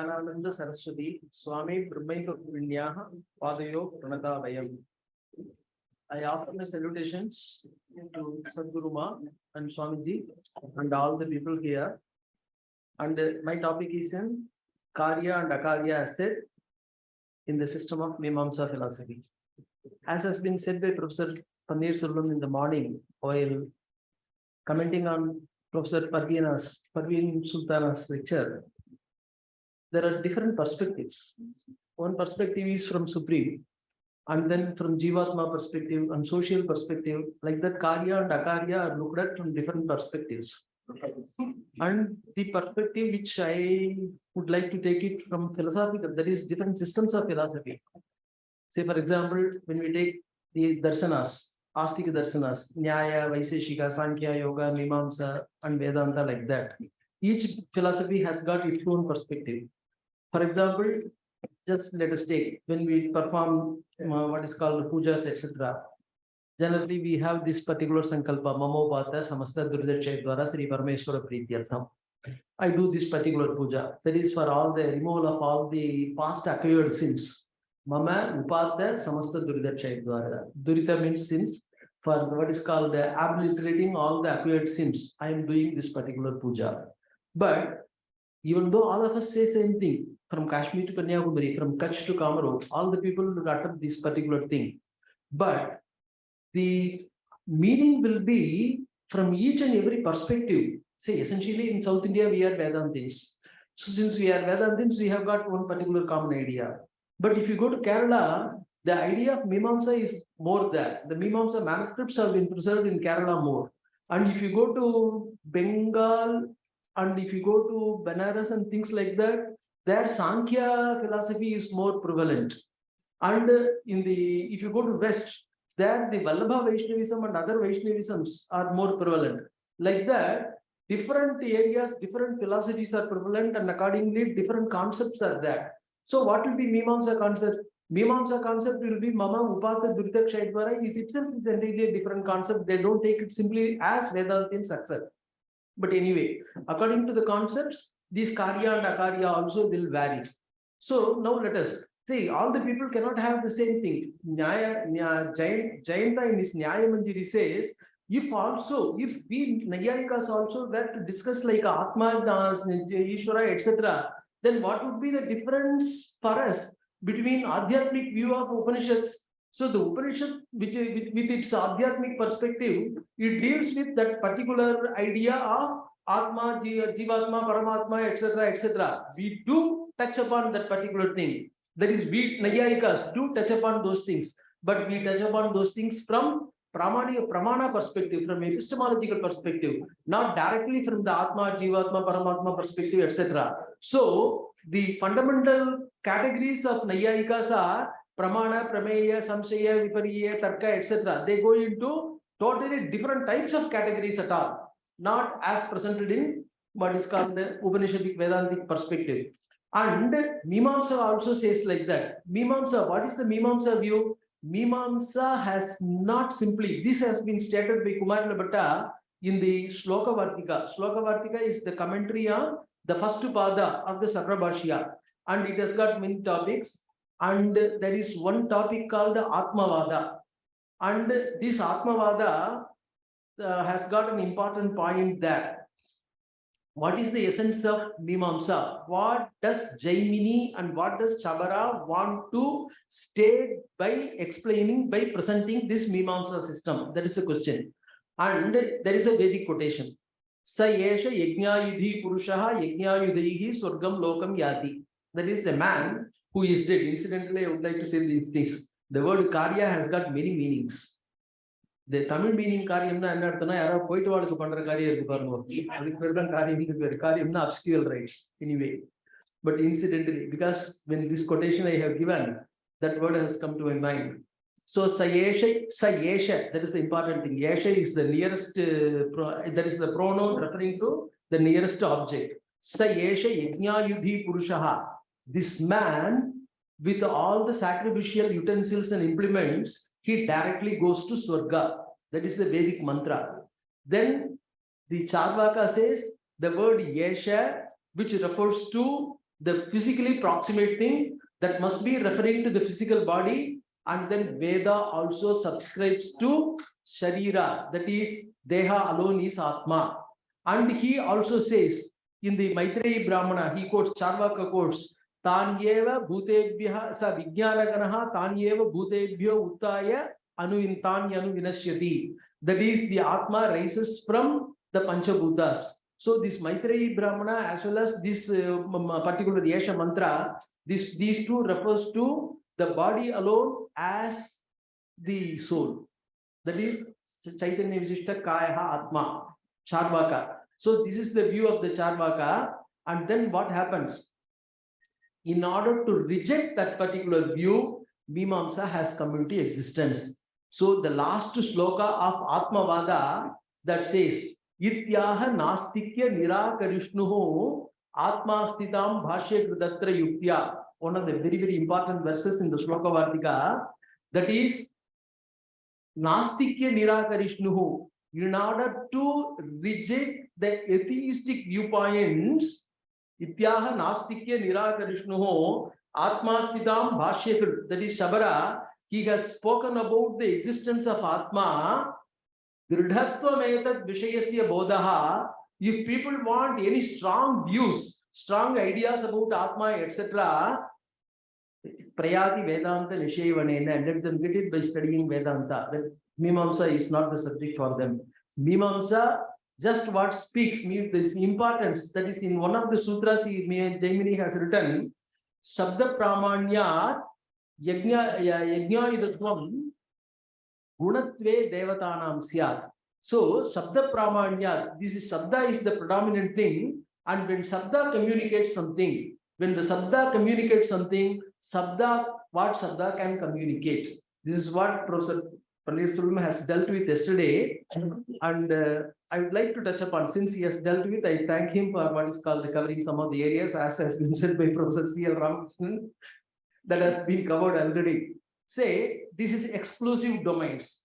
Ananda Saraswati, Swami Brahmaika Vinyaha, Padayo Pranatavayam. I offer my salutations to Sadhguru Ma and Swamiji and all the people here. And my topic is in Kārya and Akārya asset in the system of Mimamsa philosophy. As has been said by Professor Paneer Selvam in the morning while commenting on Professor Parveen Sultana's lecture, there are different perspectives. One perspective is from Supreme, and then from Jivatma perspective and social perspective, like that Kārya and Akārya are looked at from different perspectives. And the perspective which I would like to take it from philosophical, that is different systems of philosophy. Say, for example, when we take the Darsanas, Astika Darsanas, Nyaya, Vaiseshika, Sankhya, Yoga, Mimamsa, and Vedanta, like that. Each philosophy has got its own perspective. For example, just let us take, when we perform what is called pujas, etc. Generally, we have this particular sankalpa, Mamo Bhata Samasta Durdakshay Dwara Sri Parameshwara Prityartham. I do this particular puja. That is for all the removal of all the past acquired sins. Mama Upata Samasta Durdakshay Dwara. Durita means sins. For what is called obliterating all the acquired sins, I am doing this particular puja. But even though all of us say same thing, from Kashmir to Kanyakumari, from Kutch to Kamaru, all the people will utter this particular thing. But the meaning will be from each and every perspective. Say, essentially in South India, we are Vedantins. So since we are Vedantins, we have got one particular common idea. But if you go to Kerala, the idea of Mimamsa is more there. The Mimamsa manuscripts have been preserved in Kerala more. And if you go to Bengal, and if you go to Benares and things like that, their Sankhya philosophy is more prevalent. And if you go to West, there the Vallabha Vaishnavism and other Vaishnavisms are more prevalent. Like that, different areas, different philosophies are prevalent, and accordingly, different concepts are there. So what will be Mimamsa concept? Mimamsa concept will be Mama Upata Durdakshay Dwara is itself is entirely a different concept. They don't take it simply as Vedantins accept. But anyway, according to the concepts, these Kārya and Akārya also will vary. So now let us see, all the people cannot have the same thing. Jayanta in his Nyaya Manjari says, if we Nayayikas also were to discuss like Atma, Ishvara, etc., then what would be the difference for us between Adhyatmic view of Upanishads? So the Upanishad, with its Adhyatmic perspective, it deals with that particular idea of Atma, Jivatma, Paramatma, etc., etc. We do touch upon that particular thing. That is, we Nayayikas do touch upon those things, but we touch upon those things from Pramana perspective, from epistemological perspective, not directly from the Atma, Jivatma, Paramatma perspective, etc. So the fundamental categories of Nayayikas are Pramana, Prameya, Samshaya, Vipariya, Tarka, etc. They go into totally different types of categories at all, not as presented in what is called the Upanishadic Vedantic perspective. And Mimamsa also says like that. Mimamsa, what is the Mimamsa view? Mimamsa has not simply, this has been stated by Kumar Labhatta in the Shloka Vartika. Shloka Vartika is the commentary on the first pada of the Sakrabhashya, and it has got many topics. And there is one topic called Atmavada. And this Atmavada has got an important point there. What is the essence of Mimamsa? What does Jaimini and what does Chabara want to state by explaining, by presenting this Mimamsa system? That is the question. And there is a Vedic quotation. Sa yesha yajnayudhi purushaha yajnayudhihi swargam lokam yati. That is a man who is dead. Incidentally, I would like to say these things. The word Kārya has got many meanings. The Tamil meaning Kāryamna and Arthana are quite what to Pandra Kārya Kāryamna obscure rights anyway. But incidentally, because when this quotation I have given, that word has come to my mind. So Sayesha, that is the important thing. Yesha is the nearest, that is the pronoun referring to the nearest object. Sayesha Yajnayudhi Purushaha. This man, with all the sacrificial utensils and implements, he directly goes to Swarga. That is the Vedic mantra. Then the Charvaka says the word Yesha, which refers to the physically proximate thing that must be referring to the physical body, and then Veda also subscribes to Sharira, that is, Deha alone is Atma. And he also says in the Maitreyi Brahmana, he quotes Charvaka quotes, Tanyeva Bhutebhya sa Vijnanaganaha Tanyeva Bhutebhyo Uttaya Anu Vinashyati. That is, the Atma rises from the Panchabhutas. So this Maitreyi Brahmana as well as this particular Yesha mantra, these two refers to the body alone as the soul. That is Chaitanya Visishta Kayaha Atma, Charvaka. So this is the view of the Charvaka. And then what happens? In order to reject that particular view, Mimamsa has come into existence. So the last sloka of Atmavada that says, Ityaha nastikya nirakarishnuho Atma stitam bhashya kridatra yuktya. One of the very, very important verses in the Shloka Vartika, that is Nastikya nirakarishnuhu. In order to reject the atheistic viewpoints, Ityaha nastikya nirakarishnuho Atma stitam bhashya krid. That is Shabara. He has spoken about the existence of Atma. Dridhatvam etat vishayasya bodaha. If people want any strong views, strong ideas about Atma, etc., Prayati Vedanta Nishayavanena, and let them get it by studying Vedanta. That Mimamsa is not the subject for them. Mimamsa, just what speaks, means this importance. That is, in one of the sutras, Jaimini has written, Shabda Pramanya Yajnayidatvam Gunatve Devatanam Syat. So, Shabda Pramanya, this is Shabda is the predominant thing, and when Shabda communicates something, when the Shabda communicates something, what Shabda can communicate. This is what Professor Plenary has dealt with yesterday, and I would like to touch upon, since he has dealt with, I thank him for what is called covering some of the areas, as has been said by Professor C.L. Ramakrishnan, that has been covered already. Say, this is exclusive domains.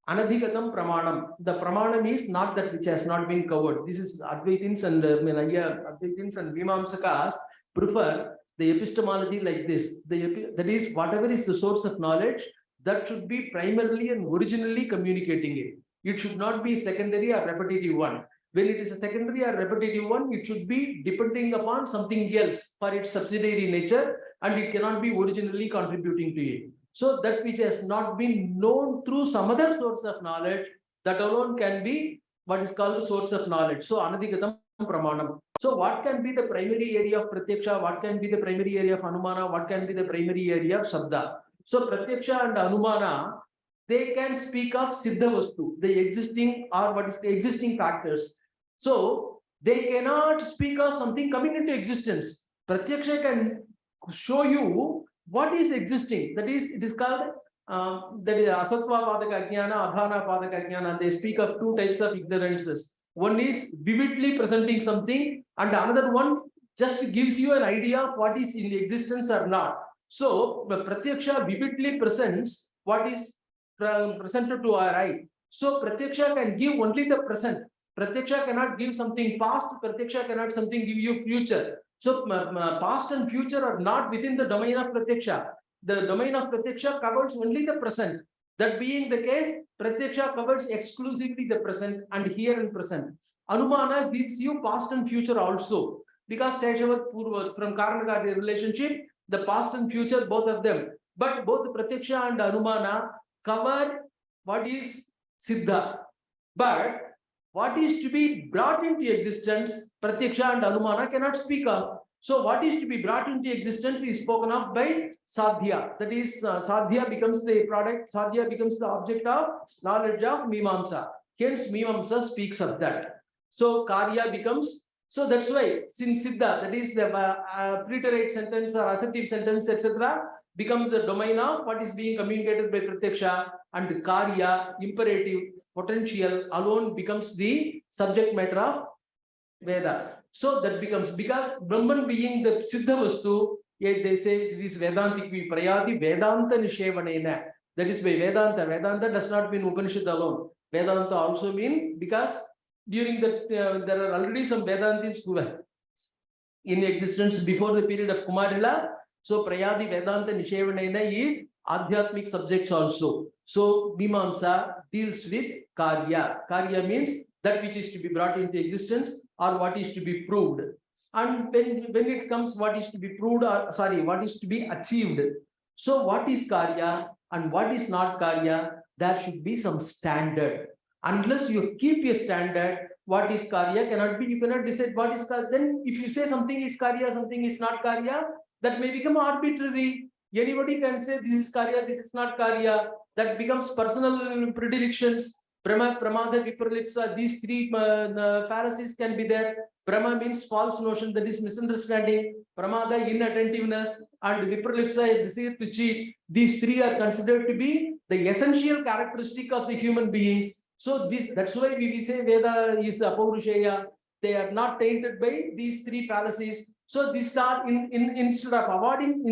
Anadhikatam Pramanam. The Pramanam is not that which has not been covered. This is Advaitins and Advaitins and Vimamsakas prefer the epistemology like this. That is, whatever is the source of knowledge, that should be primarily and originally communicating it. It should not be secondary or repetitive one. When it is a secondary or repetitive one, it should be depending upon something else for its subsidiary nature, and it cannot be originally contributing to it. So that which has not been known through some other source of knowledge, that alone can be what is called the source of knowledge. So Anadhikatam Pramanam. So what can be the primary area of Pratyaksha? What can be the primary area of Anumana? What can be the primary area of Shabda? So Pratyaksha and Anumana, they can speak of Siddha Vastu, the existing or what is the existing factors. So they cannot speak of something coming into existence. Pratyaksha can show you what is existing. That is, it is called that is Asatva Padaka Jnana, Adhana Padaka Jnana. They speak of two types of ignorances. One is vividly presenting something, and another one just gives you an idea of what is in existence or not. So the Pratyaksha vividly presents what is presented to our eye. So Pratyaksha can give only the present. Pratyaksha cannot give something past. Pratyaksha cannot something give you future. So past and future are not within the domain of Pratyaksha. The domain of Pratyaksha covers only the present. That being the case, Pratyaksha covers exclusively the present and here and present. Anumana gives you past and future also. Because Seshavat Purva, from Karanakarya relationship, the past and future, both of them. But both Pratyaksha and Anumana cover what is Siddha. But what is to be brought into existence, Pratyaksha and Anumana cannot speak of. So what is to be brought into existence is spoken of by Sadhya. That is, Sadhya becomes the product, Sadhya becomes the object of knowledge of Mimamsa. Hence, Mimamsa speaks of that. So Kārya becomes, so that's why, since Siddha, that is the preterite sentence or assertive sentence, etc., becomes the domain of what is being communicated by Pratyaksha, and Kārya, imperative, potential, alone becomes the subject matter of Veda. So that becomes, because Brahman being the Siddha Vastu, yet they say it is Vedantic Prayati Vedanta Nishevanena. That is by Vedanta. Vedanta does not mean Upanishad alone. Vedanta also means, because during that there are already some Vedantins who were in existence before the period of Kumarila. So Prayadi Vedanta Nishevanena is Adhyatmic subjects also. So Mimamsa deals with Karya. Karya means that which is to be brought into existence or what is to be proved. And when it comes what is to be proved, or sorry, what is to be achieved. So what is Karya and what is not Karya? There should be some standard. Unless you keep a standard, what is Karya cannot be, you cannot decide what is Karya. Then if you say something is Karya, something is not Karya, that may become arbitrary. Anybody can say this is Karya, this is not Karya. That becomes personal predilections. Brahma, Pramada, Vipralipsa, these three fallacies can be there. Brahma means false notion, that is misunderstanding. Pramada, inattentiveness, and Vipralipsa, desire to cheat. These three are considered to be the essential characteristic of the human beings. So that's why we say Veda is the Apaurushaya. They are not tainted by these three fallacies. So these are instead of avoiding,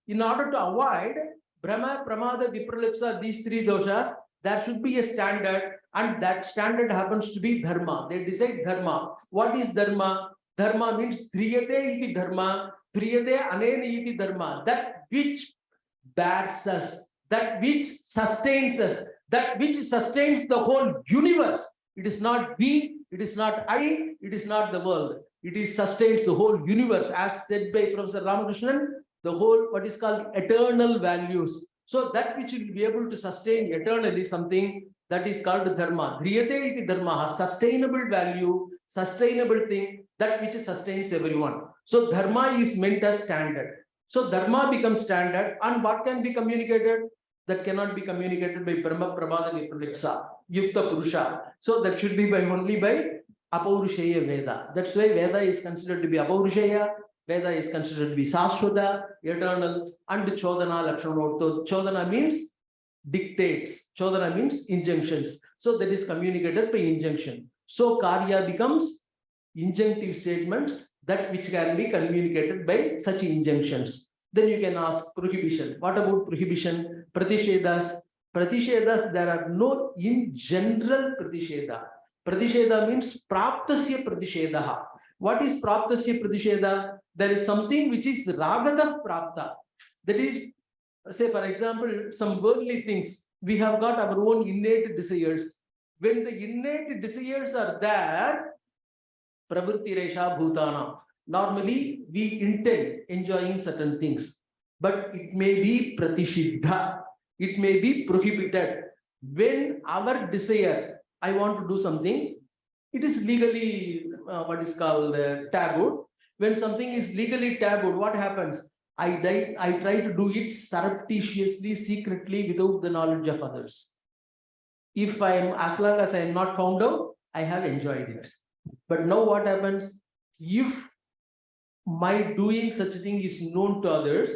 in order to avoid Brahma, Pramada, Vipralipsa, these three doshas, there should be a standard, and that standard happens to be dharma. They decide dharma. What is dharma? Dharma means driyate iti dharma, driyate anena iti dharma. That which bears us, that which sustains us, that which sustains the whole universe. It is not we, it is not I, it is not the world. It is sustains the whole universe, as said by Professor Ramakrishnan, the whole what is called eternal values. So that which will be able to sustain eternally something, that is called dharma. Driyate iti dharma, sustainable value, sustainable thing, that which sustains everyone. So dharma is meant as standard. So dharma becomes standard, and what can be communicated? That cannot be communicated by Brahma, Prabhada, Vipralipsa, Yukta Purusha. So that should be only by Apaurushaya Veda. That's why Veda is considered to be Apaurushaya. Veda is considered to be Sashvata, eternal, and Chodana Lakshana. Chodana means dictates. Chodana means injunctions. So that is communicated by injunction. So Karya becomes injunctive statements, that which can be communicated by such injunctions. Then you can ask prohibition. What about prohibition? Pratishedas. Pratishedas, there are no in general pratisheda. Pratisheda means praptasya pratishedaha. What is praptasya pratisheda? There is something which is ragada prapta. That is, say for example, some worldly things. We have got our own innate desires. When the innate desires are there, pravritti resha bhutana. Normally, we intend enjoying certain things, but it may be pratishiddha. It may be prohibited. When our desire, I want to do something, it is legally what is called tabooed. When something is legally tabooed, what happens? I try to do it surreptitiously, secretly, without the knowledge of others. If as long as I am not found out, I have enjoyed it. But now what happens? If my doing such a thing is known to others,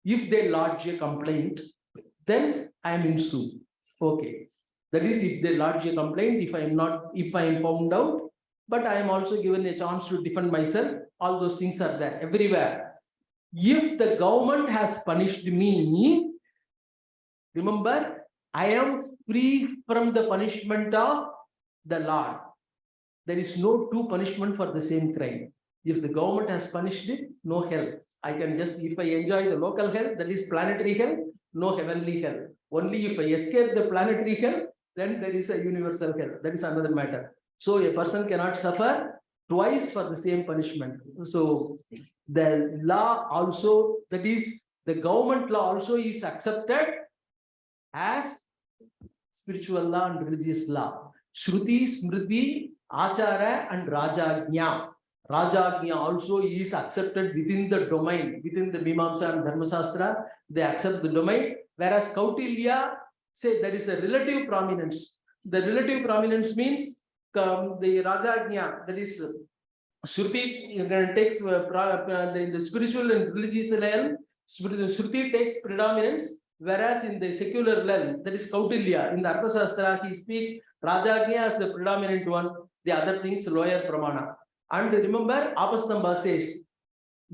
if they lodge a complaint, then I am in suit. Okay. That is, if they lodge a complaint, if I am found out, but I am also given a chance to defend myself, all those things are there everywhere. If the government has punished me, remember, I am free from the punishment of the Lord. There is no two punishment for the same crime. If the government has punished it, no hell. I can just, if I enjoy the local hell, that is planetary hell, no heavenly hell. Only if I escape the planetary hell, then there is a universal hell. That is another matter. So a person cannot suffer twice for the same punishment. So the law also, that is, the government law also is accepted as spiritual law and religious law. Shruti, Smriti, Achara, and Rajagnya. Rajagnya also is accepted within the domain, within the Mimamsa and Dharmasastra. They accept the domain, whereas Kautilya say there is a relative prominence. The relative prominence means the Rajagnya, that is Shruti takes the spiritual and religious realm. Shruti takes predominance, whereas in the secular realm, that is Kautilya, in the Arthasastra, he speaks Rajagnya as the predominant one, the other things lower Pramana. And remember, Apastamba says,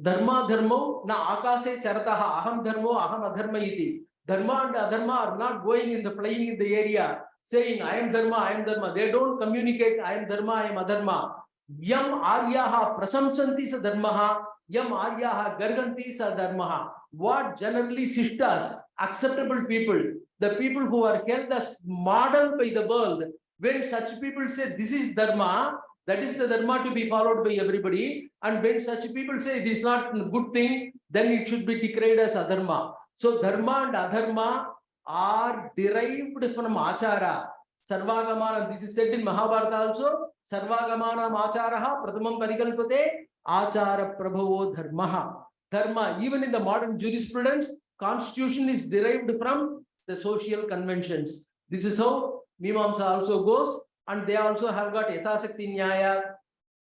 Dharma dharmo na akase charataha aham dharmo aham adharma iti. Dharma and adharma are not going in the flying in the area, saying I am dharma, I am dharma. They don't communicate I am dharma, I am adharma. Yam Aryaha prasamsanti sa dharmaha, yam Aryaha garganti sa dharmaha. What generally Sishtas, acceptable people, the people who are held as model by the world, when such people say this is dharma, that is the dharma to be followed by everybody, and when such people say this is not a good thing, then it should be declared as adharma. So dharma and adharma are derived from achara. Sarvagamana, this is said in Mahabharata also. Sarvagamana acharaha pratamam parikalpate achara prabhavo dharmaha. Dharma, even in the modern jurisprudence, constitution is derived from the social conventions. This is how Mimamsa also goes, and they also have got Yathashakti Nyaya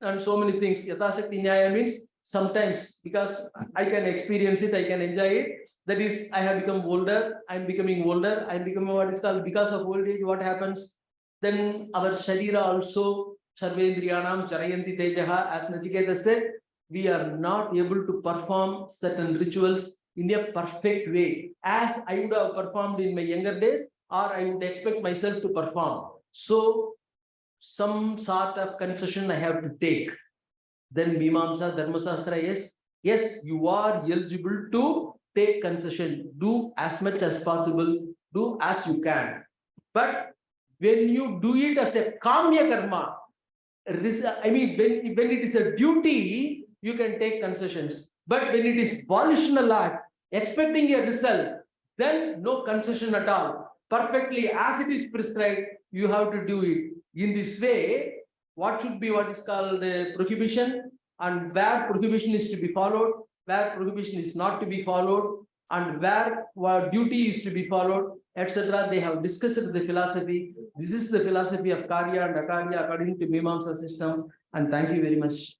and so many things. Yathashakti Nyaya means sometimes, because I can experience it, I can enjoy it. That is, I have become older, I'm becoming older, I'm becoming what is called, because of old age, what happens? Then our Sharira also, Sarvendriyanam Charayanti Tejaha, as Nachiketa said, we are not able to perform certain rituals in a perfect way, as I would have performed in my younger days, or I would expect myself to perform. So, some sort of concession I have to take. Then Mimamsa, Dharmasastra, yes, you are eligible to take concession. Do as much as possible, do as you can. But when you do it as a kamya karma, I mean, when it is a duty, you can take concessions. But when it is volitional act, expecting a result, then no concession at all. Perfectly as it is prescribed, you have to do it. In this way, what should be what is called prohibition, and where prohibition is to be followed, where prohibition is not to be followed, and where duty is to be followed, etc. They have discussed the philosophy. This is the philosophy of Kārya and Akārya according to Mimamsa system. And thank you very much.